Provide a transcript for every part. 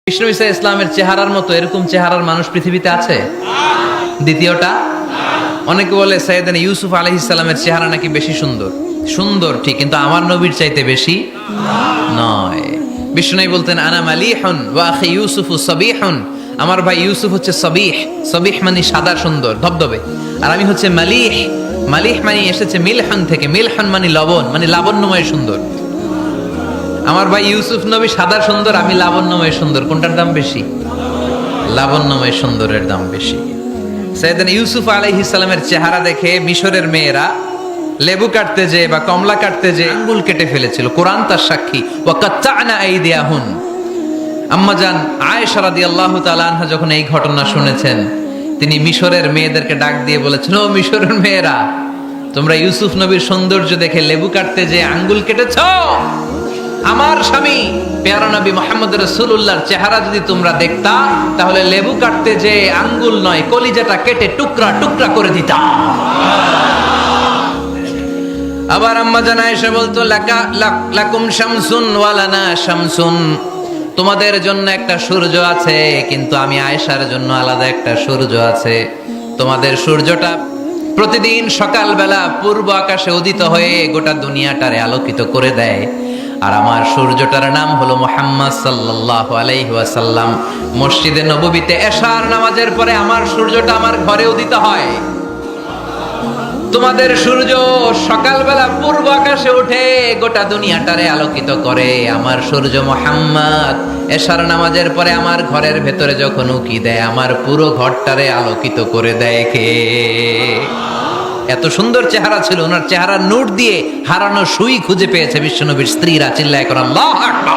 বিষ্ণু ঈসা ইসলামের চেহারার মতো এরকম চেহারার মানুষ পৃথিবীতে আছে? দ্বিতীয়টা, অনেকে বলে সাইয়েদনা ইউসুফ আলাইহিস সালামের চেহারা নাকি বেশি সুন্দর। সুন্দর ঠিক, কিন্তু আমার নবীর চাইতে বেশি নয়। বিষ্ণু বলতেন আনা মালিহুন ওয়া আখি ইউসুফু সাবিহুন, আমার ভাই ইউসুফ হচ্ছে সাবিহ। সাবিহ মানে সাদা সুন্দর ধবধবে, আর আমি হচ্ছে মালিহ। মালিহ মানে এসেছে মিলহান থেকে, মিলহান মানে লবণ, মানে লাবণ্যময় সুন্দর। আমার ভাই ইউসুফ নবী সাদা সুন্দর, আমি লাবণ্যময় সুন্দর। কোনটার দাম বেশি? লাবণ্যময় সুন্দরের দাম বেশি। সাইয়েদনা ইউসুফ আলাইহিস সালামের চেহারা দেখে মিশরের মেয়েরা লেবু কাটতে যে বা কমলা কাটতে যে আঙ্গুল কেটে ফেলেছিল। কোরআন তার সাক্ষী। ওয়া কাত্তা'না আইদিয়াহুন। আম্মা জান আয়েশা রাদিয়াল্লাহু তাআলা আনহা যখন এই ঘটনা শুনেছেন, তিনি মিশরের মেয়েদেরকে ডাক দিয়ে বলেছেন, ও মিশরের মেয়েরা, তোমরা ইউসুফ নবীর সৌন্দর্য দেখে লেবু কাটতে যে আঙ্গুল কেটেছো, আমার স্বামী পেয়ারা নবী মুহাম্মদ রাসূলুল্লাহর চেহারা যদি তোমরা দেখতা, তাহলে লেবু কাটতে যে আঙ্গুল নয়, কলিজাটা কেটে টুকরা টুকরা করে দিতা। আবার আম্মা জান আয়েশা বলতো, লাকুম শামসুন ওয়া লানা শামসুন, তোমাদের জন্য একটা সূর্য আছে, কিন্তু আমি আয়েশার জন্য আলাদা একটা সূর্য আছে। তোমাদের সূর্যটা প্রতিদিন সকালবেলা পূর্ব আকাশে উদিত হয়ে গোটা দুনিয়াটারে আলোকিত করে দেয়, আর আমার সূর্যটার নাম হলো মুহাম্মদ সাল্লাল্লাহু আলাইহি ওয়াসাল্লাম। মসজিদে নববীতে এশার নামাজের পরে আমার সূর্যটা আমার ঘরে উদিত হয়। তোমাদের সূর্য সকালবেলা পূর্ব আকাশে উঠে গোটা দুনিয়াটারে আলোকিত করে, আমার সূর্য মুহাম্মদ এশার নামাজের পরে আমার ঘরের ভেতরে যখন উকি দেয়, আমার পুরো ঘরটারে আলোকিত করে দেয় কে? এত সুন্দর চেহারা ছিল, ওনার চেহারার নূর দিয়ে হারানো সুই খুঁজে পেয়েছে বিশ্বনবীর স্ত্রীরা। চিল্লায় করে আল্লাহু আকবার।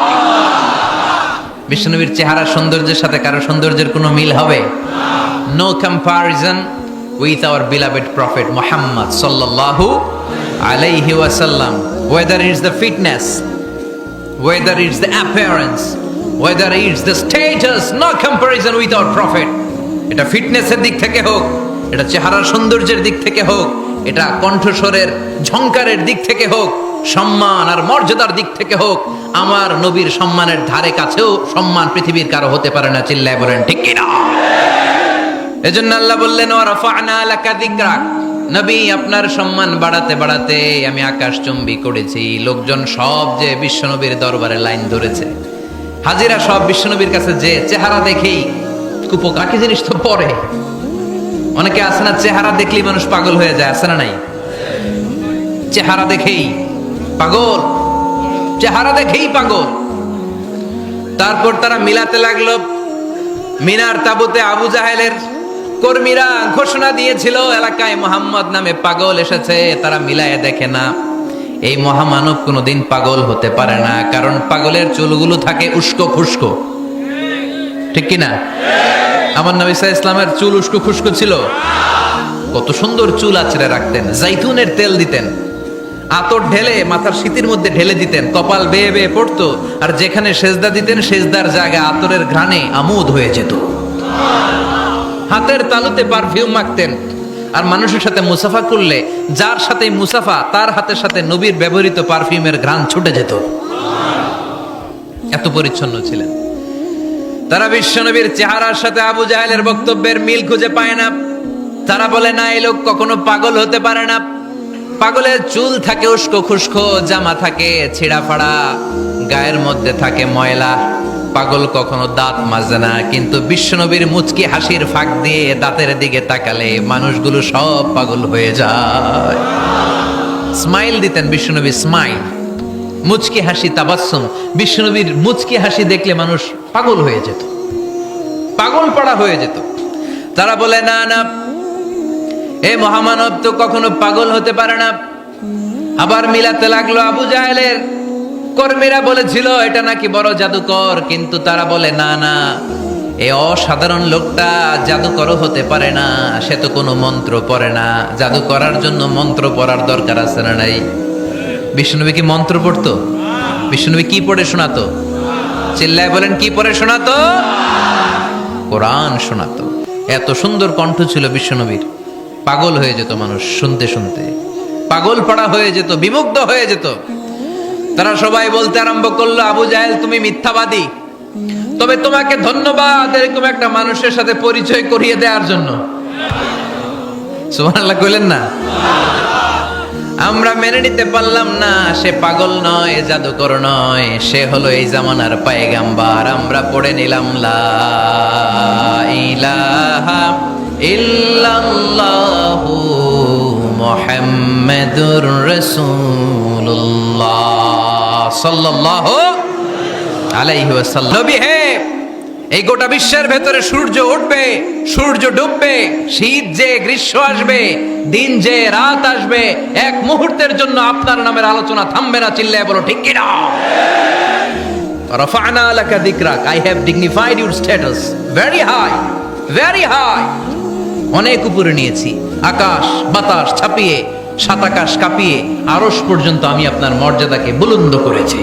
বিশ্বনবীর চেহারার সৌন্দর্যের সাথে কারো সৌন্দর্যের কোনো মিল হবে? No comparison with our beloved prophet Muhammad sallallahu alayhi wasallam. Whether it's the fitness, whether it's the appearance, whether it's the status, no comparison with our prophet. এটা ফিটনেসের দিক থেকে হোক, এটা চেহারার সৌন্দর্যের দিক থেকে হোক, এটা কণ্ঠস্বরের ঝংকারের দিক থেকে হোক, সম্মান আর মর্যাদার দিক থেকে হোক, আমার নবীর সম্মানের ধারে কাছেও সম্মান পৃথিবীর কারো হতে পারে না। চিল্লায় বলেন ঠিক কিনা? এজন্য আল্লাহ বললেন, ওয়া রাফা'না লাকা যিকরাক, নবী আপনার সম্মান বাড়াতে বাড়াতে আমি আকাশচুম্বী করেছি। লোকজন সব যে বিশ্বনবীর দরবারে লাইন ধরেছে, হাজিরা সব বিশ্বনবীর কাছে যে চেহারা দেখেই কুপোকা কি জিনিস তো পরে। অনেকে আছে না, চেহারা দেখলেই মানুষ পাগল হয়ে যায়, আছে না নাই? চেহারা দেখেই পাগল, চেহারা দেখেই পাগল। তারপর তারা মিলাতে লাগলো। মিনার তাবুতে আবু জাহেলের কর্মীরা ঘোষণা দিয়েছিল, এলাকায় মুহাম্মদ নামে পাগল এসেছে। তারা মিলায়ে দেখে না, এই মহামানব কোনোদিন পাগল হতে পারে না, কারণ পাগলের চুলগুলো থাকে উস্কো খুস্কো। ঠিক কিনা? আমার নবী সাল্লাল্লাহু আলাইহি ইসলামের চুল উস্কো খুস্কো ছিল? কত সুন্দর চুল আঁচড়ে রাখতেন, জাইতুনের তেল দিতেন, আতর ঢেলে মাথার শীতের মধ্যে ঢেলে দিতেন, কপাল বেয়ে বেয়ে পড়তো, আর যেখানে সেজদা দিতেন সেজদার জায়গা আতরের ঘ্রাণে আমোদ হয়ে যেত। হাতের তালুতে পারফিউম মাখতেন, আর মানুষের সাথে মুসাফা করলে যার সাথে মুসাফা তার হাতের সাথে নবীর ব্যবহৃত পারফিউমের ঘ্রাণ ছুটে যেত। এত পরিচ্ছন্ন ছিলেন তারা। বিশ্বনবীর চেহারার সাথে আবু জাহেলের বক্তব্যের মিল খুঁজে পায় না। তারা বলে, না, এই লোক কখনো পাগল হতে পারে না। পাগলের চুল থাকে উস্কো খুস্কো, জামা থাকে ছিঁড়া ফাড়া, গায়ের মধ্যে থাকে ময়লা। পাগল কখনো দাঁত মাজে না, কিন্তু বিশ্বনবীর মুচকি হাসির ফাঁক দিয়ে দাঁতের দিকে তাকালে মানুষগুলো সব পাগল হয়ে যায়। স্মাইল দিতেন বিশ্বনবী, স্মাইল, মুচকি হাসি, তাবাসসুম। বিশ্বনবীর মুচকি হাসি দেখলে মানুষ পাগল হয়ে যেত, পাগল পাড়া হয়ে যেত। তারা বলে, না না, এ মহামানব তো কখনো পাগল হতে পারে না। আবার মিলাতে লাগলো। আবু জাহেলের কর্মীরা বলেছিল এটা নাকি বড় জাদুকর, কিন্তু তারা বলে, না না, এই অসাধারণ লোকটা জাদুকরও হতে পারে না, সে তো কোনো মন্ত্র পড়ে না। জাদু করার জন্য মন্ত্র পড়ার দরকার আছে না নাই? বিষ্ণুনবী কি মন্ত্র পড়তো? বিষ্ণুনবী কি পড়ে শোনাতো? চিল্লায় বলেন, কি পড়ে শোনাতো? কোরআন শোনাতো। এত সুন্দর কণ্ঠ ছিল বিশ্বনবীর, পাগল হয়ে যেত মানুষ শুনতে শুনতে, পাগল পাড়া হয়ে যেত, বিমুগ্ধ হয়ে যেত। তারা সবাই বলতে আরম্ভ করলো, আবু জাহেল তুমি মিথ্যাবাদী, তবে তোমাকে ধন্যবাদ এরকম একটা মানুষের সাথে পরিচয় করিয়ে দেওয়ার জন্য। সুবহানাল্লাহ কইলেন না? আমরা মেনে নিতে পারলাম না সে পাগল নয়, জাদুকর নয়, সে হলো এই জামানার পয়গাম্বার। আমরা পড়ে নিলাম লা ইলাহা ইল্লাল্লাহু মুহাম্মাদুর রাসূলুল্লাহ সাল্লাল্লাহু আলাইহি ওয়াসাল্লাম। নবী হে, এই গোটা বিশ্বের ভেতরে সূর্য উঠবে, সূর্য ডুববে, শীত যে গ্রীষ্ম আসবে, দিন যে রাত আসবে, এক মুহূর্তের জন্য আপনার নামের আলোচনা থামবে না। চিল্লায় বলো ঠিক কিনা? রাফা'না লাকা যিকরাক, I have dignified your status very high, very high। অনেক উপরে নিয়েছি, আকাশ বাতাস ছাপিয়ে, সাত আকাশ কাঁপিয়ে আরশ পর্যন্ত আমি আপনার মর্যাদাকে বুলন্দ করেছি।